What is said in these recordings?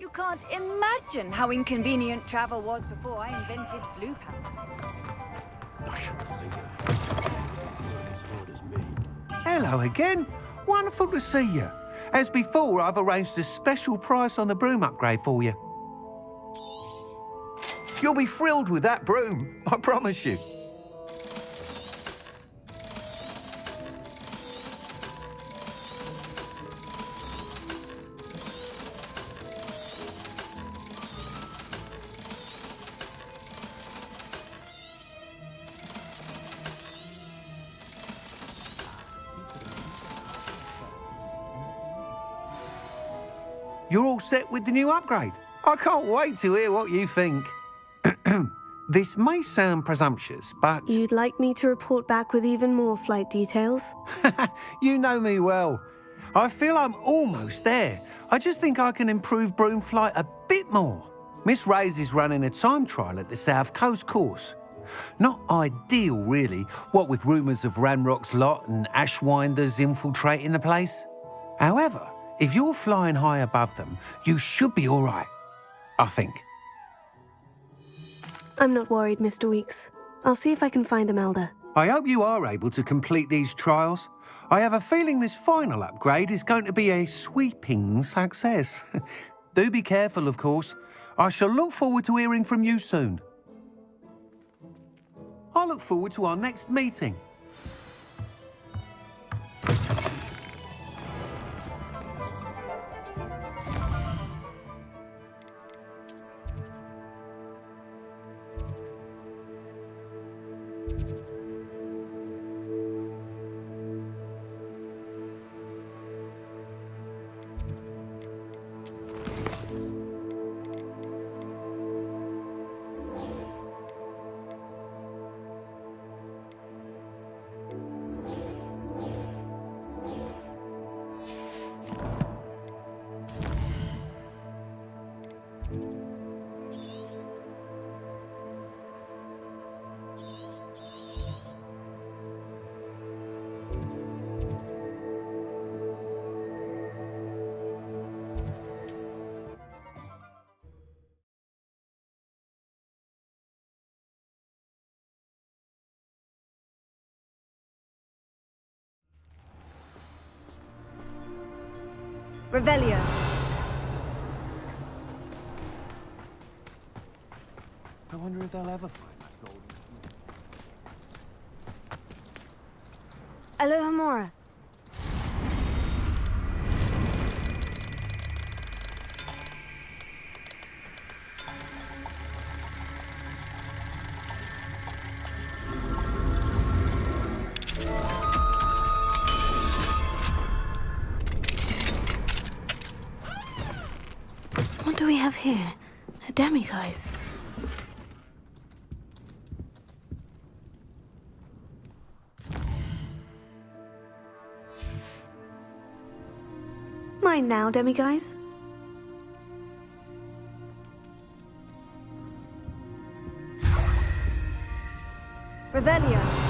You can't imagine how inconvenient travel was before I invented flu powder. I shouldn't think it. As hard as me. Hello again. Wonderful to see you. As before, I've arranged a special price on the broom upgrade for you. You'll be thrilled with that broom, I promise you. You're all set with the new upgrade. I can't wait to hear what you think. This may sound presumptuous, but... You'd like me to report back with even more flight details? You know me well. I feel I'm almost there. I just think I can improve broom flight a bit more. Miss Ray's is running a time trial at the South Coast course. Not ideal, really, what with rumours of Ranrock's lot and Ashwinders infiltrating the place. However, if you're flying high above them, you should be all right, I think. I'm not worried, Mr. Weeks. I'll see if I can find Imelda. I hope you are able to complete these trials. I have a feeling this final upgrade is going to be a sweeping success. Do be careful, of course. I shall look forward to hearing from you soon. I look forward to our next meeting. Revelio. I wonder if they'll ever find that golden... Alohomora. What do we have here? A demiguise. Mine now, demiguise. Revelio.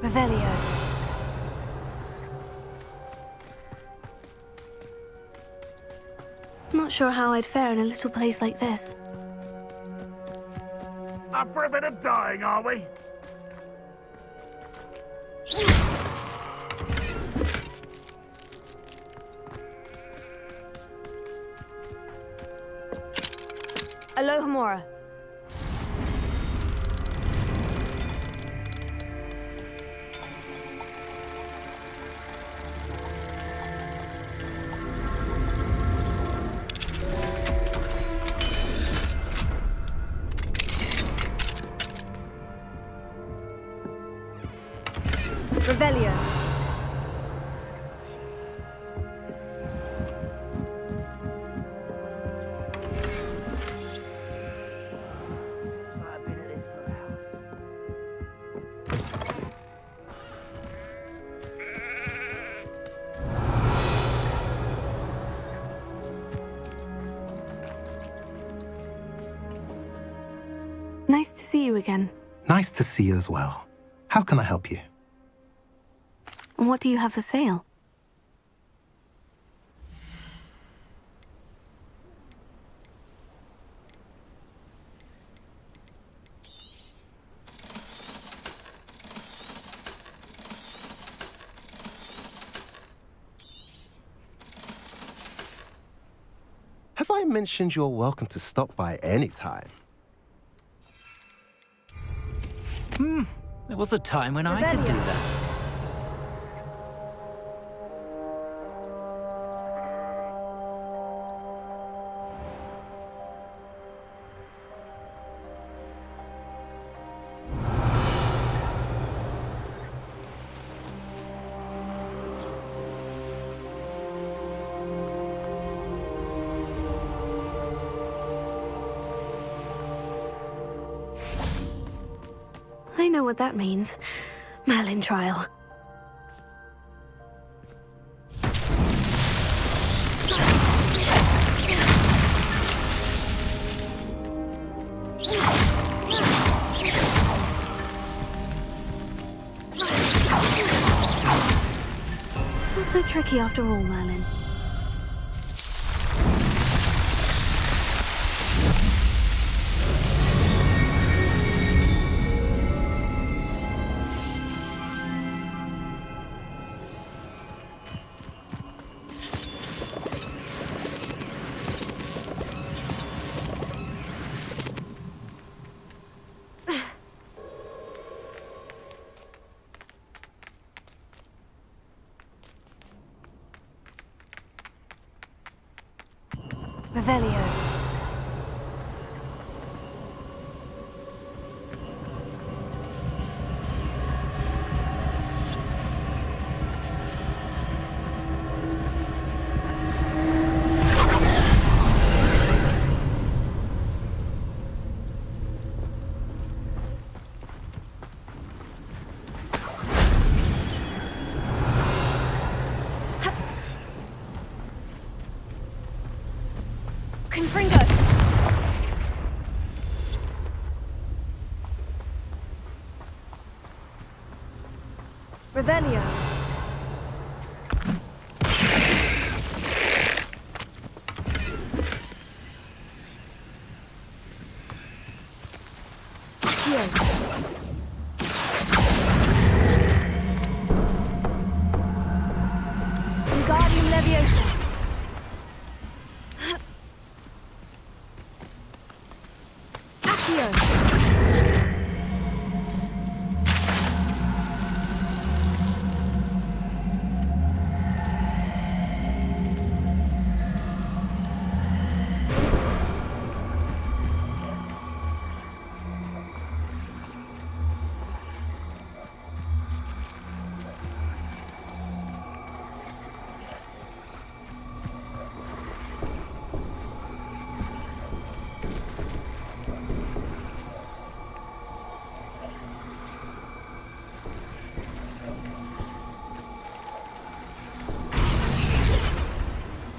Revelio. Not sure how I'd fare in a little place like this. Up for a bit of dying, are we? Alohomora. Revelio. Nice to see you again. Nice to see you as well. How can I help you? What do you have for sale? Have I mentioned you're welcome to stop by any time? There was a time when I could do that. I know what that means. Merlin trial. Not so tricky after all, Merlin. Revelio. Confringo! Revelio. Wingardium Leviosa.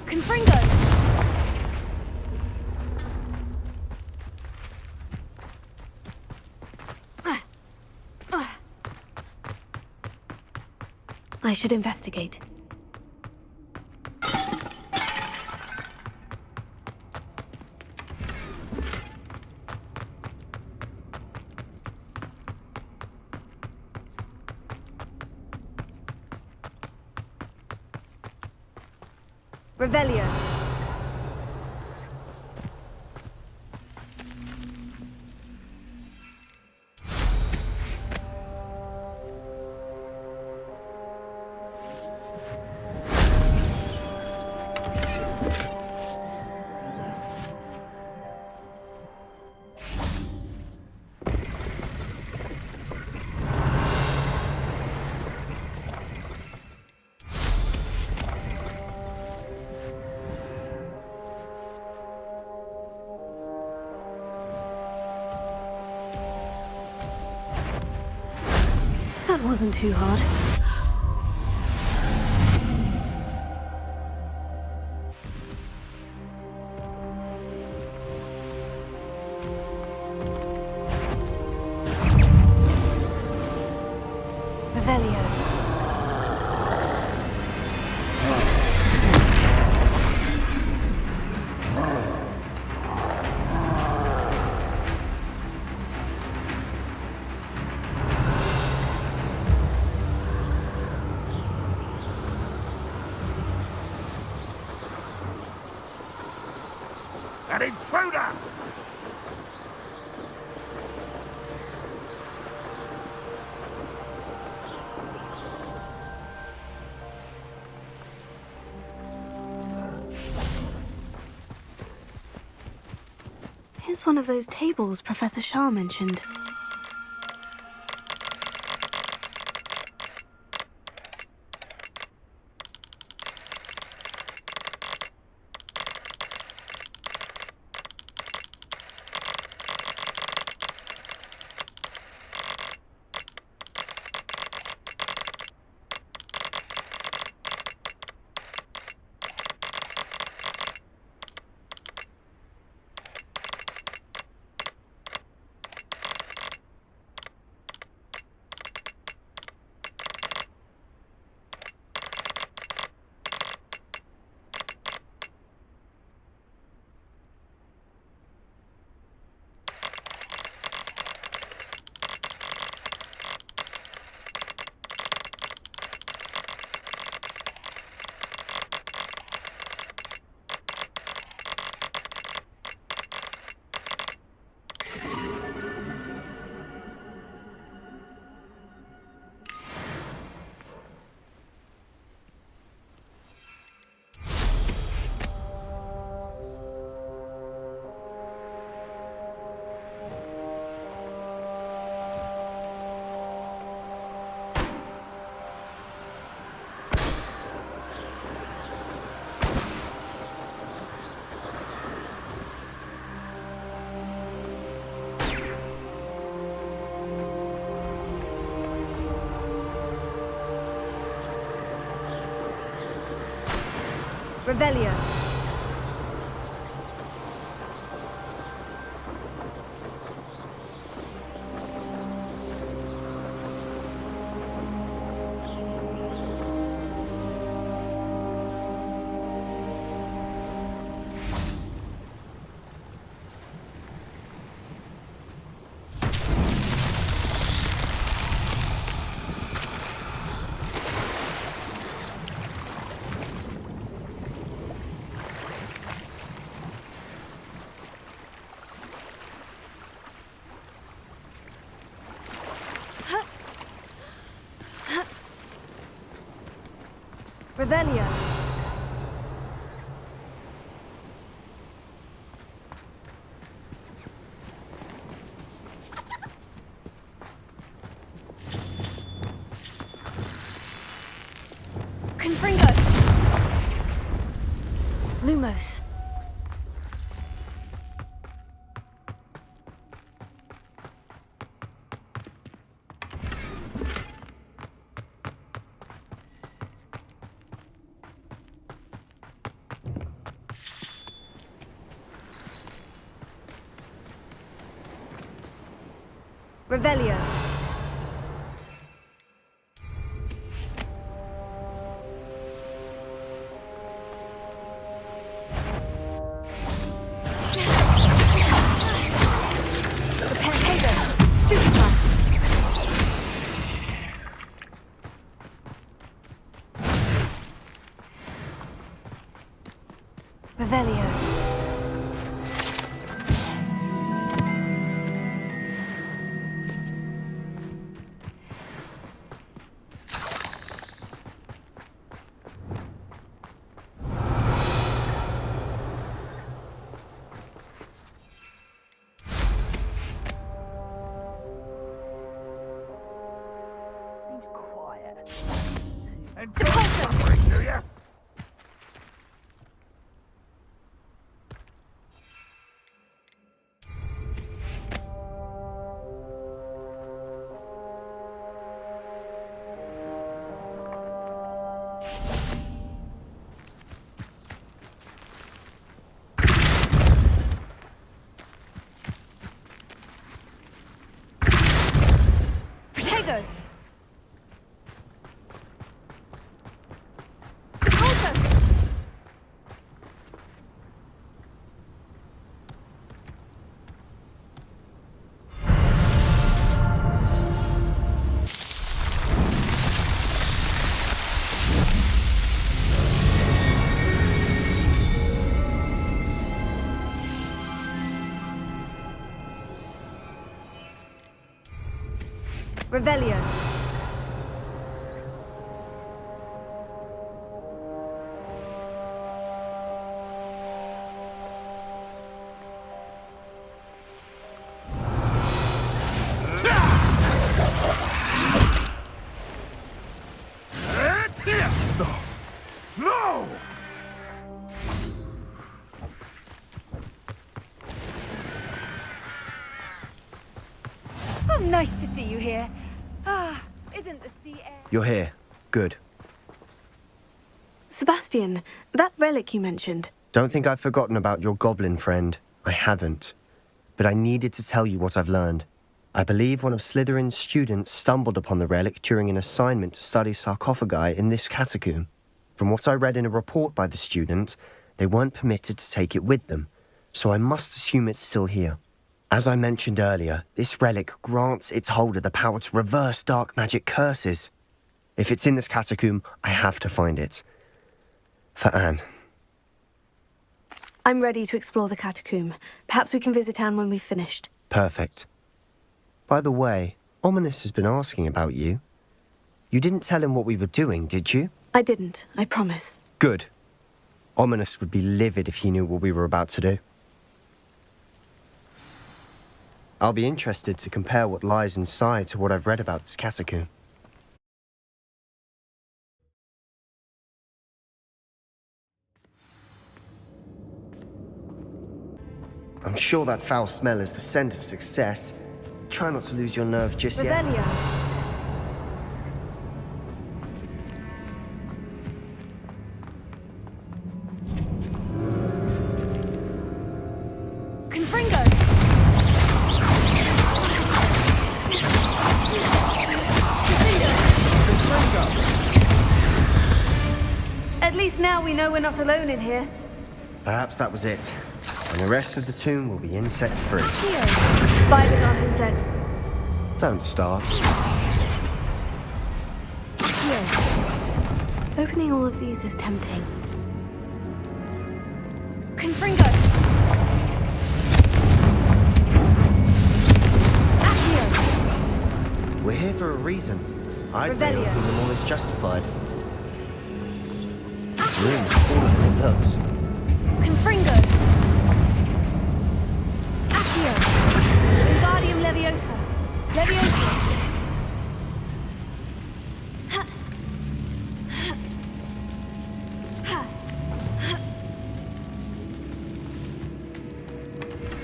Confringo! I should investigate. Revelio. That wasn't too hard. An intruder! Here's one of those tables Professor Shah mentioned. Revelio. Revelio. Confringo. Lumos. Revelio. Revelio. Seems quiet. And don't suffering, do you? Protego. Revelio. No! Oh, nice to see you here. Ah, isn't the sea air... You're here. Good. Sebastian, that relic you mentioned. Don't think I've forgotten about your goblin friend. I haven't. But I needed to tell you what I've learned. I believe one of Slytherin's students stumbled upon the relic during an assignment to study sarcophagi in this catacomb. From what I read in a report by the student, they weren't permitted to take it with them, so I must assume it's still here. As I mentioned earlier, this relic grants its holder the power to reverse dark magic curses. If it's in this catacomb, I have to find it. For Anne. I'm ready to explore the catacomb. Perhaps we can visit Anne when we've finished. Perfect. By the way, Ominous has been asking about you. You didn't tell him what we were doing, did you? I didn't, I promise. Good. Ominous would be livid if he knew what we were about to do. I'll be interested to compare what lies inside to what I've read about this catacomb. I'm sure that foul smell is the scent of success. Try not to lose your nerve just yet. Revelio. Confringo. At least now we know we're not alone in here. Perhaps that was it. And the rest of the tomb will be insect-free. Here. Spiders aren't insects. Don't start. Here. Opening all of these is tempting. Confringo. Accio. We're here for a reason. I'd say Revelio. opening them all is justified. This room is smaller than it looks. Confringo. Accio. Wingardium Leviosa. Leviosa.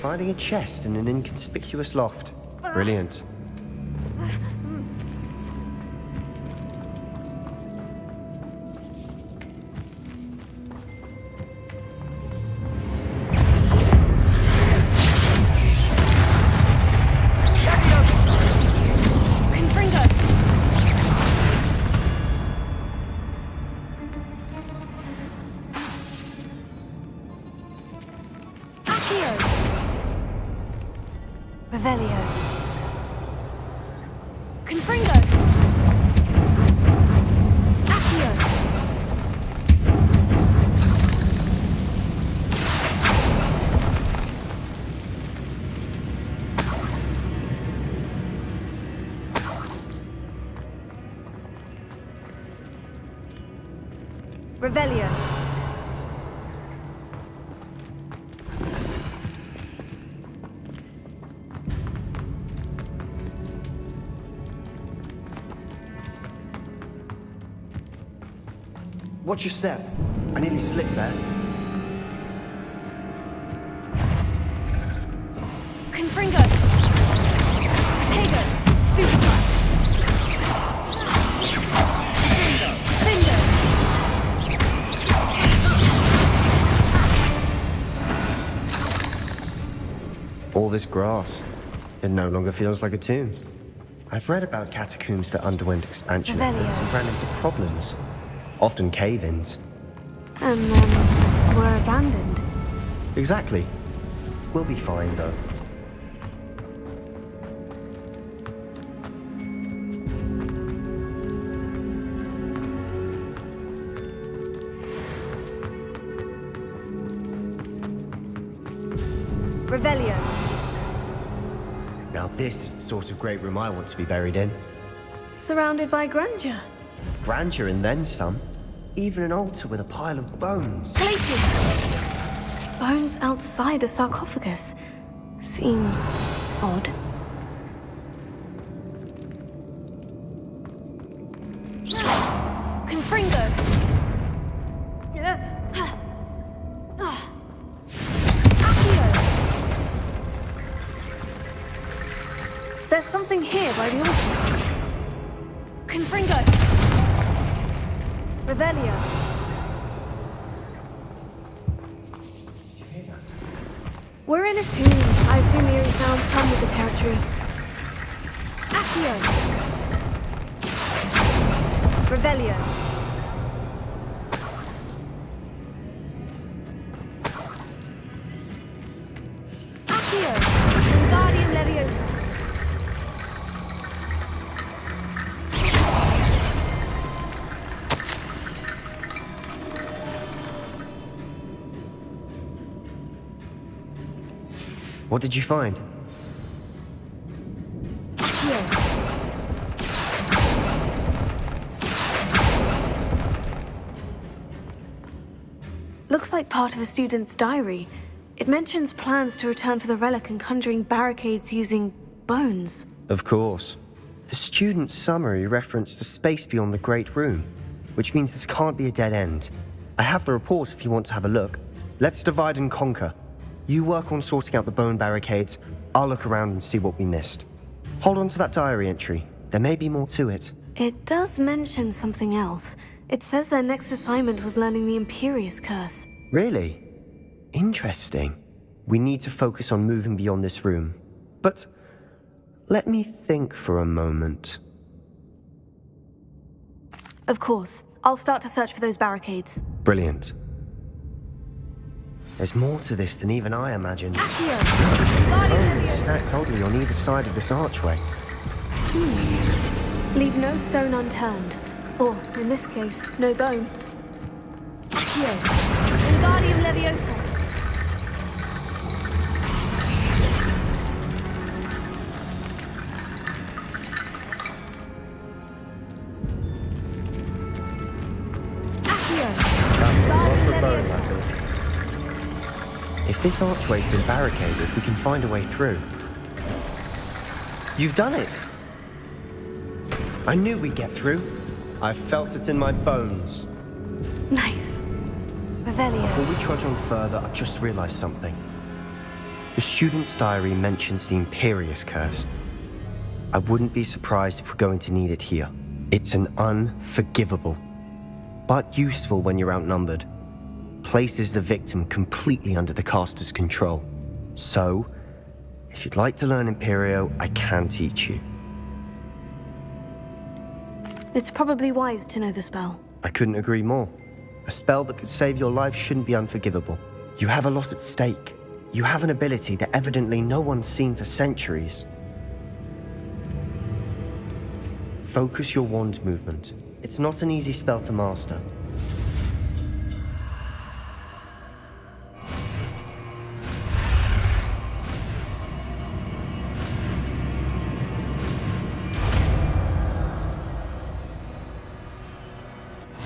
Finding a chest in an inconspicuous loft. Brilliant. Confringo. Accio. Revelio. Confringo. Accio. Revelio. Watch your step. I nearly slipped there. Confringo. Tego. Stupefy. Findo. All this grass. It no longer feels like a tomb. I've read about catacombs that underwent expansion Revelio. efforts and ran into problems. Often cave-ins. And then were abandoned. Exactly. We'll be fine, though. Revelio. Now this is the sort of great room I want to be buried in. Surrounded by grandeur. Grandeur and then some. Even an altar with a pile of bones. Places! Bones outside a sarcophagus. Seems odd. Confringo! There's something here by the altar. Confringo! Revelio. We're in a tomb. I assume eerie sounds come with the territory. Accio. Revelio. Accio. Wingardium Leviosa. What did you find? Looks like part of a student's diary. It mentions plans to return for the relic and conjuring barricades using bones. Of course. The student's summary referenced a space beyond the Great Room, which means this can't be a dead end. I have the report if you want to have a look. Let's divide and conquer. You work on sorting out the bone barricades. I'll look around and see what we missed. Hold on to that diary entry. There may be more to it. It does mention something else. It says their next assignment was learning the Imperious Curse. Really? Interesting. We need to focus on moving beyond this room. But let me think for a moment. Of course. I'll start to search for those barricades. Brilliant. There's more to this than even I imagined. Bones stacked oddly on either side of this archway. Leave no stone unturned. Or, in this case, no bone. Accio. Wingardium Leviosa. Accio. That's lots of bone metal. If this archway's been barricaded, we can find a way through. You've done it! I knew we'd get through. I felt it in my bones. Nice. Revelio. Before we trudge on further, I've just realized something. The student's diary mentions the Imperious Curse. I wouldn't be surprised if we're going to need it here. It's an unforgivable, but useful when you're outnumbered. Places the victim completely under the caster's control. So, if you'd like to learn Imperio, I can teach you. It's probably wise to know the spell. I couldn't agree more. A spell that could save your life shouldn't be unforgivable. You have a lot at stake. You have an ability that evidently no one's seen for centuries. Focus your wand movement. It's not an easy spell to master.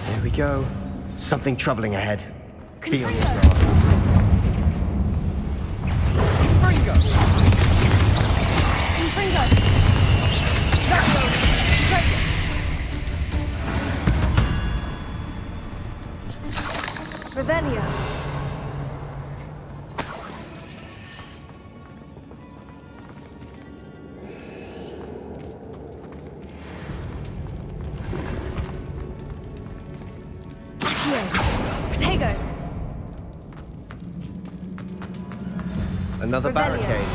There we go. Something troubling ahead. Feel it, Rod. Confringo! Revelio. Protego. Another Revelio. barricade.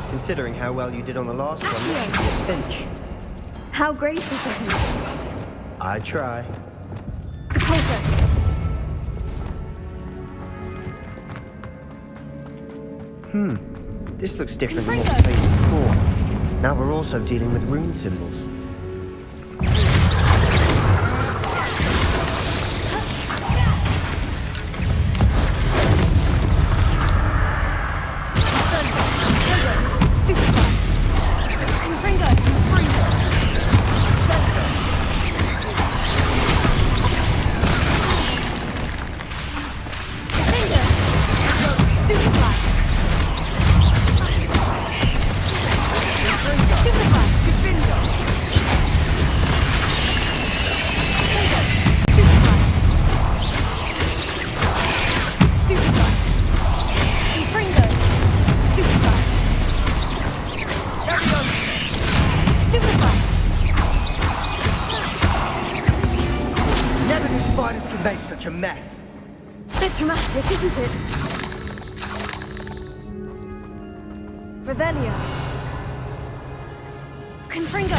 Considering how well you did on the last one, this should be a cinch. How gracious of you. I try. Closer. This looks different than what we faced before. Now we're also dealing with rune symbols. made such a mess. Bit dramatic, isn't it? Revelio. Confringo.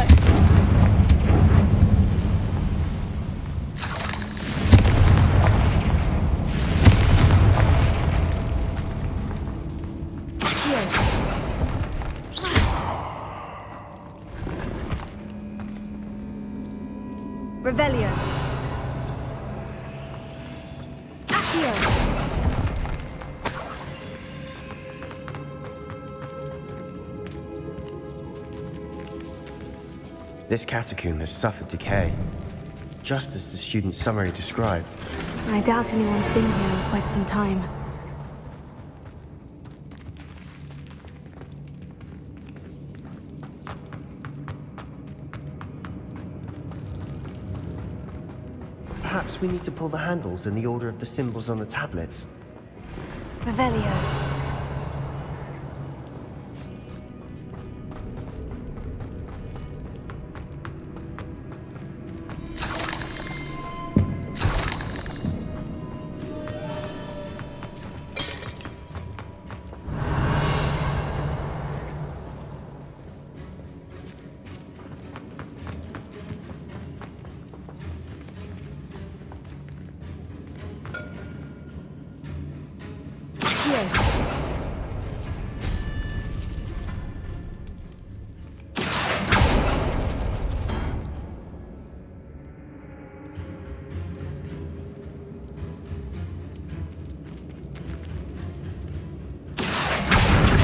Revelio. Accio. This catacomb has suffered decay, just as the student's summary described. I doubt anyone's been here in quite some time. Perhaps we need to pull the handles in the order of the symbols on the tablets. Revelio.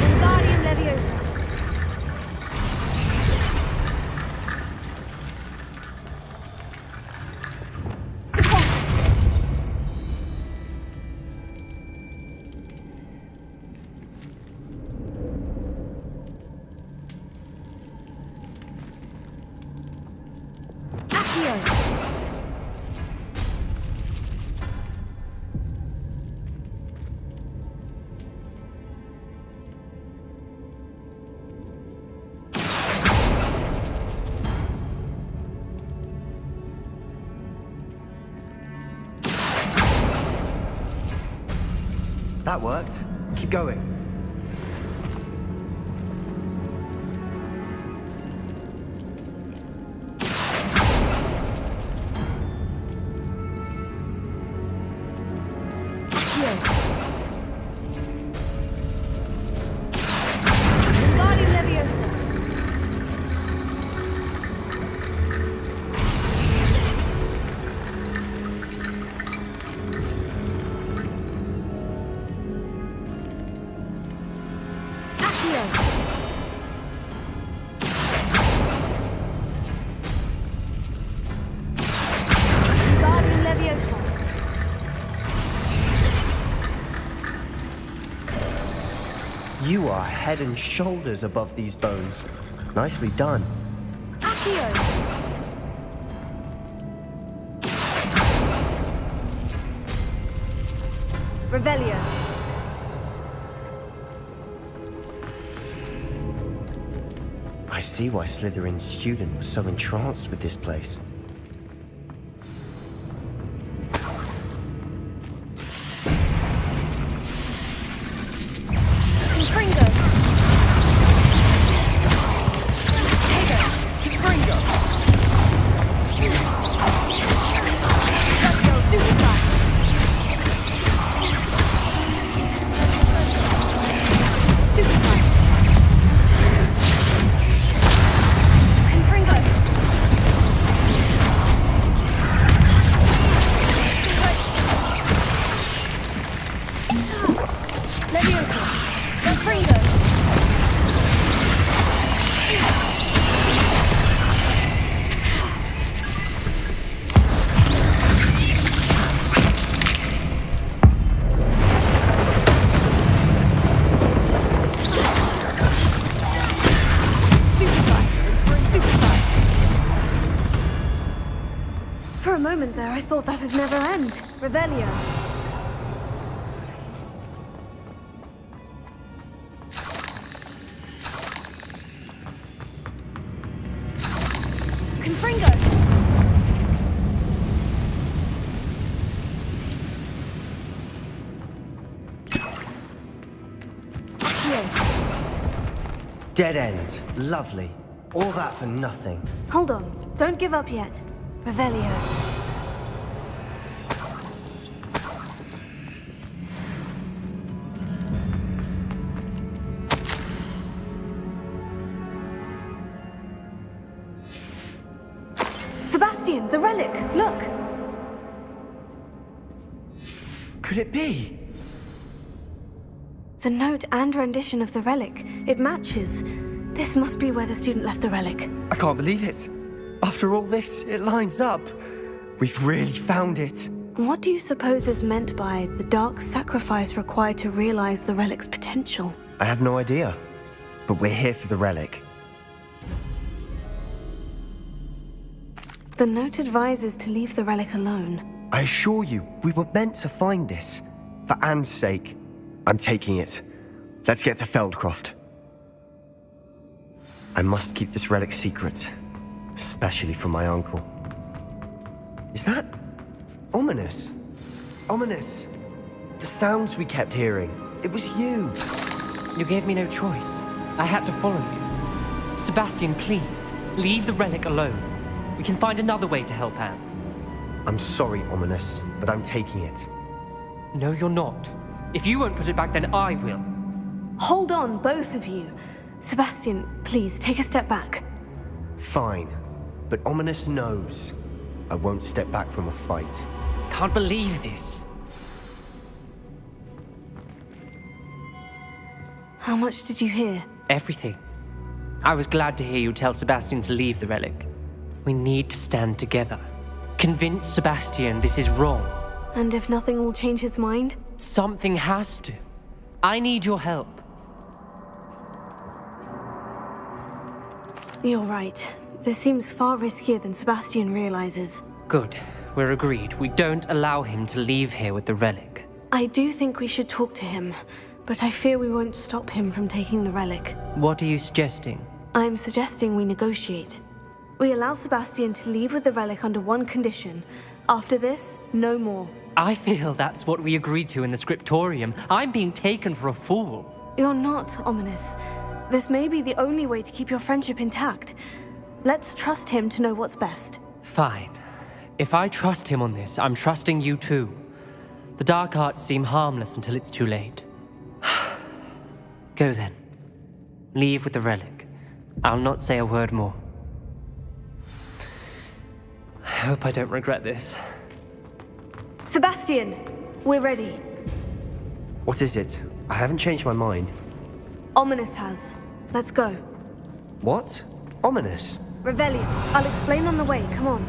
Wingardium Leviosa. That worked. Keep going. Wingardium Leviosa. Wingardium Leviosa. You are head and shoulders above these bones. Nicely done. Accio. Revelio. I see why Slytherin's student was so entranced with this place. Confringo. Stupefy. Stupefy. Confringo. Leviosa. Confringo. Stupefy. For a moment there, I thought that'd never end. Revelio. Confringo. Dead end. Lovely. All that for nothing. Hold on. Don't give up yet. Revelio. Sebastian, the relic! Look! Could it be? The note and rendition of the relic. It matches. This must be where the student left the relic. I can't believe it. After all this, it lines up. We've really found it. What do you suppose is meant by the dark sacrifice required to realize the relic's potential? I have no idea. But we're here for the relic. The note advises to leave the relic alone. I assure you, we were meant to find this. For Anne's sake. I'm taking it. Let's get to Feldcroft. I must keep this relic secret. Especially from my uncle. Is that... ominous? Ominous. The sounds we kept hearing. It was you. You gave me no choice. I had to follow you. Sebastian, please, leave the relic alone. We can find another way to help Anne. I'm sorry, Ominous, but I'm taking it. No, you're not. If you won't put it back, then I will. Hold on, both of you. Sebastian, please, take a step back. Fine. But Ominous knows. I won't step back from a fight. Can't believe this. How much did you hear? Everything. I was glad to hear you tell Sebastian to leave the relic. We need to stand together. Convince Sebastian this is wrong. And if nothing will change his mind? Something has to. I need your help. You're right. This seems far riskier than Sebastian realizes. Good. We're agreed. We don't allow him to leave here with the relic. I do think we should talk to him, but I fear we won't stop him from taking the relic. What are you suggesting? I'm suggesting we negotiate. We allow Sebastian to leave with the relic under one condition. After this, no more. I feel that's what we agreed to in the scriptorium. I'm being taken for a fool. You're not, Ominous. This may be the only way to keep your friendship intact. Let's trust him to know what's best. Fine. If I trust him on this, I'm trusting you too. The dark arts seem harmless until it's too late. Go then. Leave with the relic. I'll not say a word more. I hope I don't regret this. Sebastian! We're ready. What is it? I haven't changed my mind. Ominous has. Let's go. What? Ominous? Revelio. I'll explain on the way. Come on.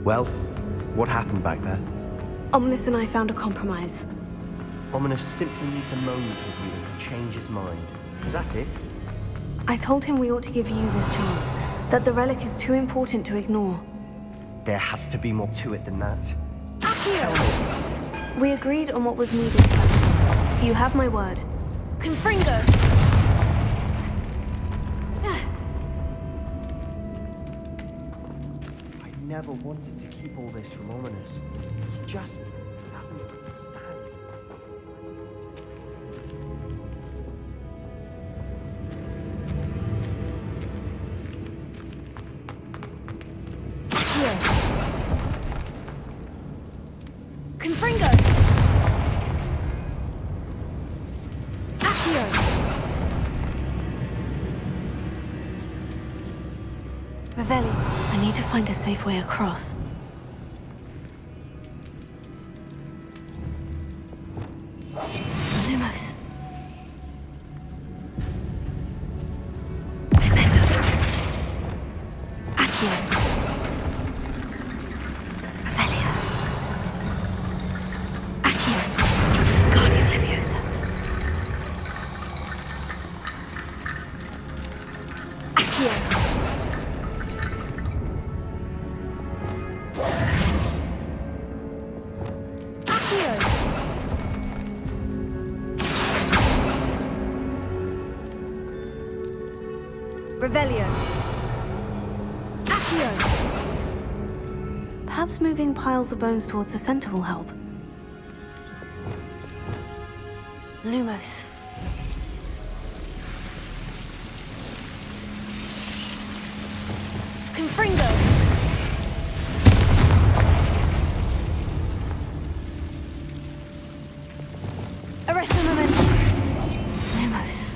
Well, what happened back there? Ominous and I found a compromise. Ominous simply needs a moment with you to change his mind. Is that it? I told him we ought to give you this chance, that the relic is too important to ignore. There has to be more to it than that. We agreed on what was needed, Sebastian. You have my word. Confringo! I never wanted to keep all this from Ominous. He just doesn't understand. Here. Confringo! Accio! Revelli, I need to find a safe way across. Lumos. Accio. Revelio. Accio. Guardian Leviosa. Accio. Revelio. Accio. Perhaps moving piles of bones towards the center will help. Lumos. Confringo. Arresto momentum. Lumos.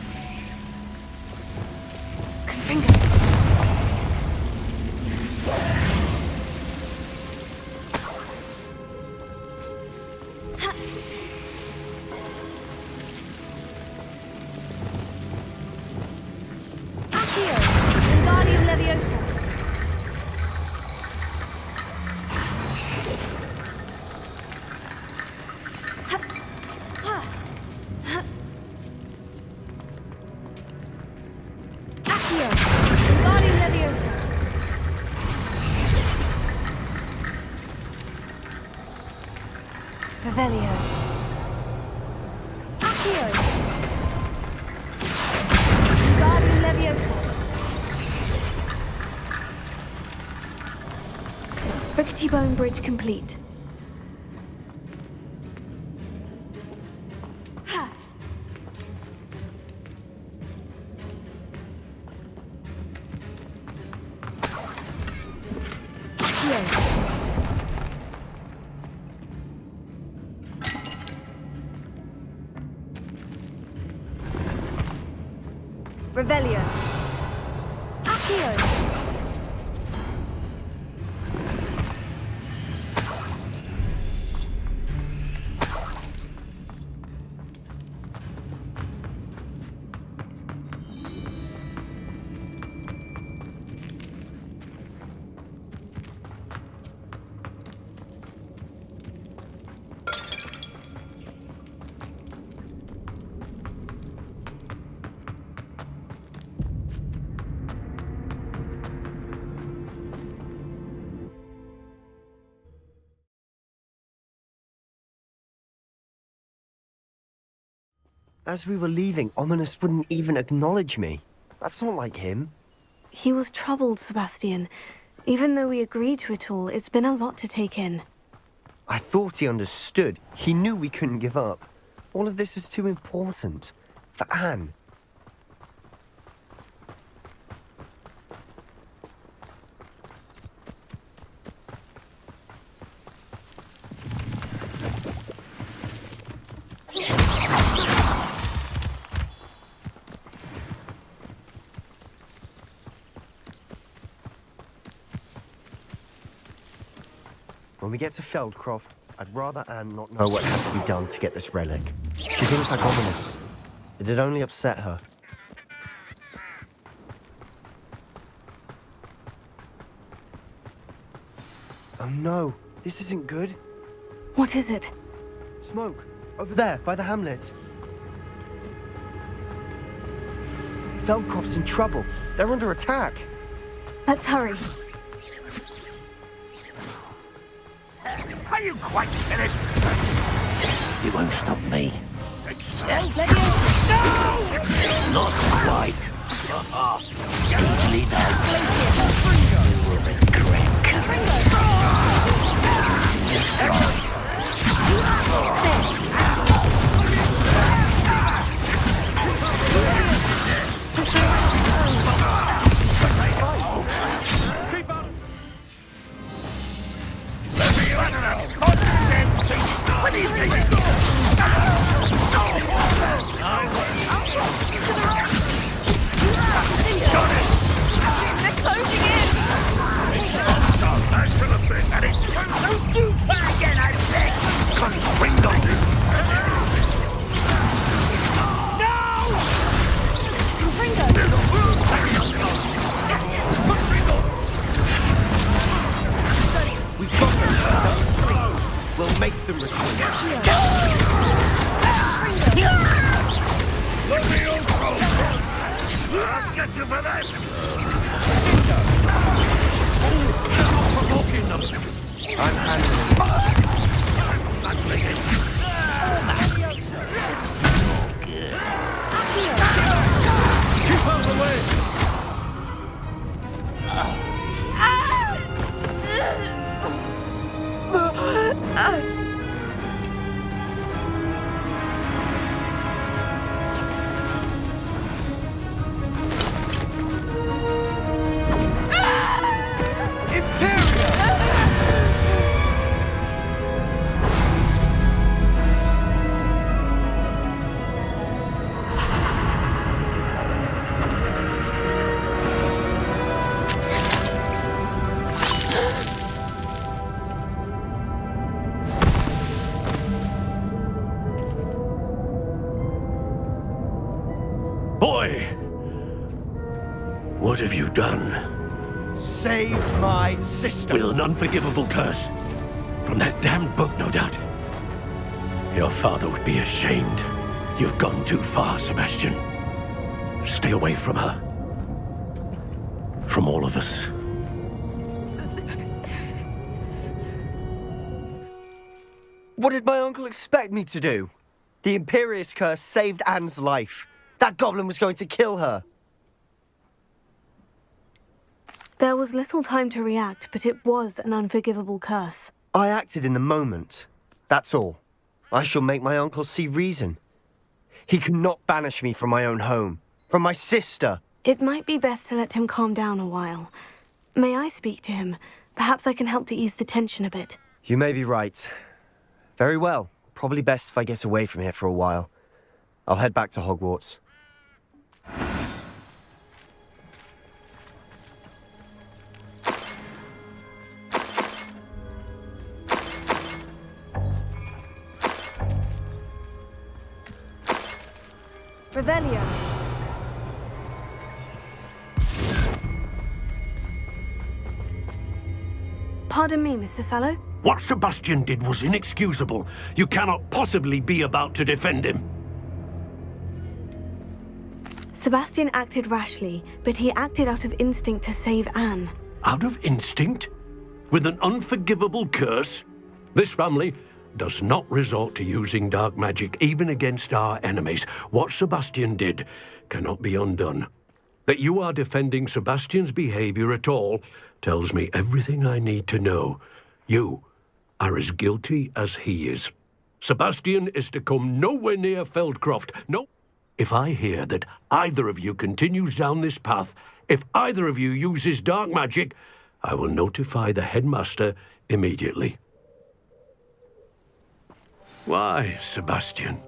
Confringo. Accio. Wingardium Leviosa. Accio. Wingardium Leviosa. Revelio. Accio. Wingardium Leviosa. Rickety bone bridge complete. Revelio. Accio. As we were leaving, Ominous wouldn't even acknowledge me. That's not like him. He was troubled, Sebastian. Even though we agreed to it all, it's been a lot to take in. I thought he understood. He knew we couldn't give up. All of this is too important. For Anne. When we get to Feldcroft, I'd rather Anne not know what has to be done to get this relic. She thinks like Ominous. It'd only upset her. Oh no, this isn't good. What is it? Smoke, over there, by the Hamlet. Feldcroft's in trouble. They're under attack. Let's hurry. Are you quite finished? You won't stop me. No! Not quite. Easily done. You will regret. We'll make them retreat. I'll get you for that! I'm handling Keep out of the way! boy. What have you done? Save my sister. With an unforgivable curse. From that damned book, no doubt. Your father would be ashamed. You've gone too far, Sebastian. Stay away from her. From all of us. What did my uncle expect me to do? The Imperious curse saved Anne's life. That goblin was going to kill her. There was little time to react, but it was an unforgivable curse. I acted in the moment. That's all. I shall make my uncle see reason. He cannot banish me from my own home. From my sister. It might be best to let him calm down a while. May I speak to him? Perhaps I can help to ease the tension a bit. You may be right. Very well. Probably best if I get away from here for a while. I'll head back to Hogwarts. Revelio. Pardon me, Mr. Sallow? What Sebastian did was inexcusable. You cannot possibly be about to defend him. Sebastian acted rashly, but he acted out of instinct to save Anne. Out of instinct? With an unforgivable curse? This family does not resort to using dark magic even against our enemies. What Sebastian did cannot be undone. That you are defending Sebastian's behavior at all tells me everything I need to know. You are as guilty as he is. Sebastian is to come nowhere near Feldcroft. No. If I hear that either of you continues down this path, if either of you uses dark magic, I will notify the headmaster immediately. Why, Sebastian?